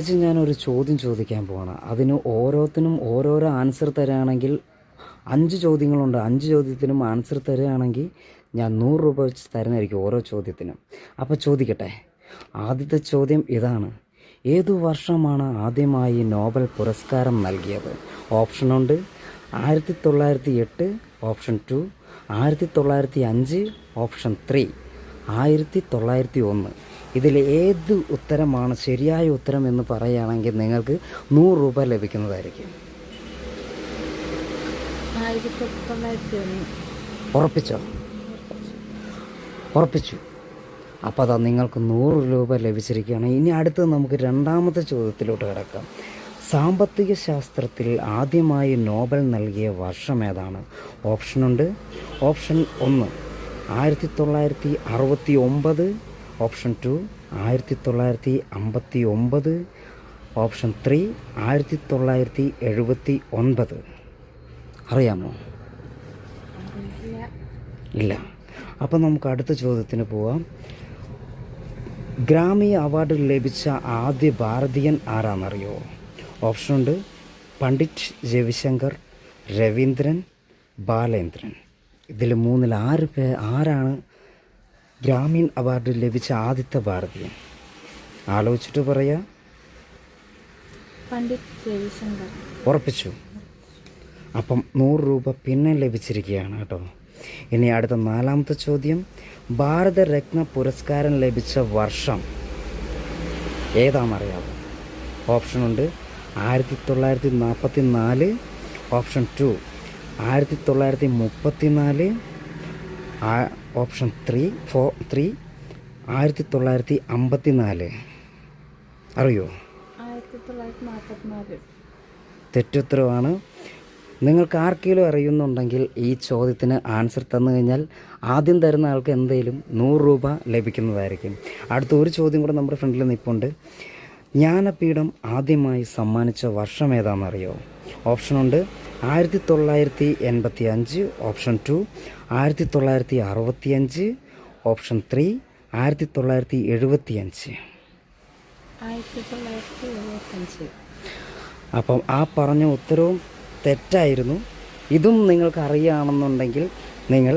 First ഞാനൊരു ചോദ്യം ചോദിക്കാൻ പോവാണ്. അതിന് ഓരോത്തിനും ഓരോരോ ആൻസർ തരാണെങ്കിൽ 5 ചോദ്യങ്ങളുണ്ട്. 5 ചോദ്യത്തിനും ആൻസർ തരികയാണെങ്കിൽ ഞാൻ 100 രൂപ വെച്ച് തരുന്നതായിരിക്കും ഓരോ ചോദ്യത്തിനും. അപ്പോൾ ചോദിക്കട്ടെ. ആദ്യത്തെ ചോദ്യം ഇതാണ്: ഏതു വർഷമാണ് ആദ്യമായി നോബൽ പുരസ്കാരം നൽകിയത്? ഓപ്ഷനുണ്ട്: 1908, ഓപ്ഷൻ 2 1905, ഓപ്ഷൻ 3 1901. ഇതിൽ ഏത് ഉത്തരമാണ് ശരിയായ ഉത്തരം എന്ന് പറയുകയാണെങ്കിൽ നിങ്ങൾക്ക് 100 രൂപ ലഭിക്കുന്നതായിരിക്കും. ഉറപ്പിച്ചോ? ഉറപ്പിച്ചു. അപ്പോൾ അതാ നിങ്ങൾക്ക് 100 രൂപ ലഭിച്ചിരിക്കുകയാണ്. ഇനി അടുത്തത് നമുക്ക് രണ്ടാമത്തെ ചോദ്യത്തിലോട്ട് കിടക്കാം. സാമ്പത്തിക ശാസ്ത്രത്തിൽ ആദ്യമായി നോബൽ നൽകിയ വർഷം ഏതാണ്? ഓപ്ഷനുണ്ട്: ഓപ്ഷൻ 1 1969, ഓപ്ഷൻ 2 1959, ഓപ്ഷൻ 3 1979. അറിയാമോ? ഇല്ല. അപ്പം നമുക്ക് അടുത്ത ചോദ്യത്തിന് പോവാം. ഗ്രാമി അവാർഡ് ലഭിച്ച ആദ്യ ഭാരതീയൻ ആരാണെന്നറിയോ? ഓപ്ഷനുണ്ട്: പണ്ഡിറ്റ് രവിശങ്കർ, രവീന്ദ്രൻ, ബാലേന്ദ്രൻ. ഇതിൽ മൂന്നിൽ ആരാണ് ഗ്രാമീൺ അവാർഡ് ലഭിച്ച ആദ്യത്തെ ഭാരതീയൻ? ആലോചിച്ചിട്ട് പറയാ. പണ്ഡിറ്റ് രവിശങ്കർ. ഉറപ്പിച്ചു. അപ്പം 100 രൂപ പിന്നെ ലഭിച്ചിരിക്കുകയാണ് കേട്ടോ. ഇനി അടുത്ത നാലാമത്തെ ചോദ്യം: ഭാരതരത്ന പുരസ്കാരം ലഭിച്ച വർഷം ഏതാണെന്നറിയാമോ? ഓപ്ഷനുണ്ട്: 1944, ഓപ്ഷൻ 2 1934, ഓപ്ഷൻ 3 1954. അറിയോ? 1944. തെറ്റുത്തരവാണ്. നിങ്ങൾക്ക് ആർക്കെങ്കിലും അറിയുന്നുണ്ടെങ്കിൽ ഈ ചോദ്യത്തിന് ആൻസർ തന്നു കഴിഞ്ഞാൽ ആദ്യം തരുന്ന ആൾക്ക് എന്തെങ്കിലും 100 രൂപ ലഭിക്കുന്നതായിരിക്കും. അടുത്ത ഒരു ചോദ്യം കൂടെ നമ്മുടെ ഫ്രണ്ടിൽ നിൽപ്പുണ്ട്. ജ്ഞാനപീഠം ആദ്യമായി സമ്മാനിച്ച വർഷം ഏതാണെന്നറിയോ? ഓപ്ഷനുണ്ട്: 1985, ഓപ്ഷൻ 2 1965, ഓപ്ഷൻ 3 1975. 1975. അപ്പം ആ പറഞ്ഞ ഉത്തരവും തെറ്റായിരുന്നു. ഇതും നിങ്ങൾക്ക് അറിയുകയാണെന്നുണ്ടെങ്കിൽ നിങ്ങൾ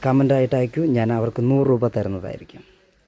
കമൻ്റായിട്ട് അയക്കൂ. ഞാൻ അവർക്ക് 100 രൂപ തരുന്നതായിരിക്കും.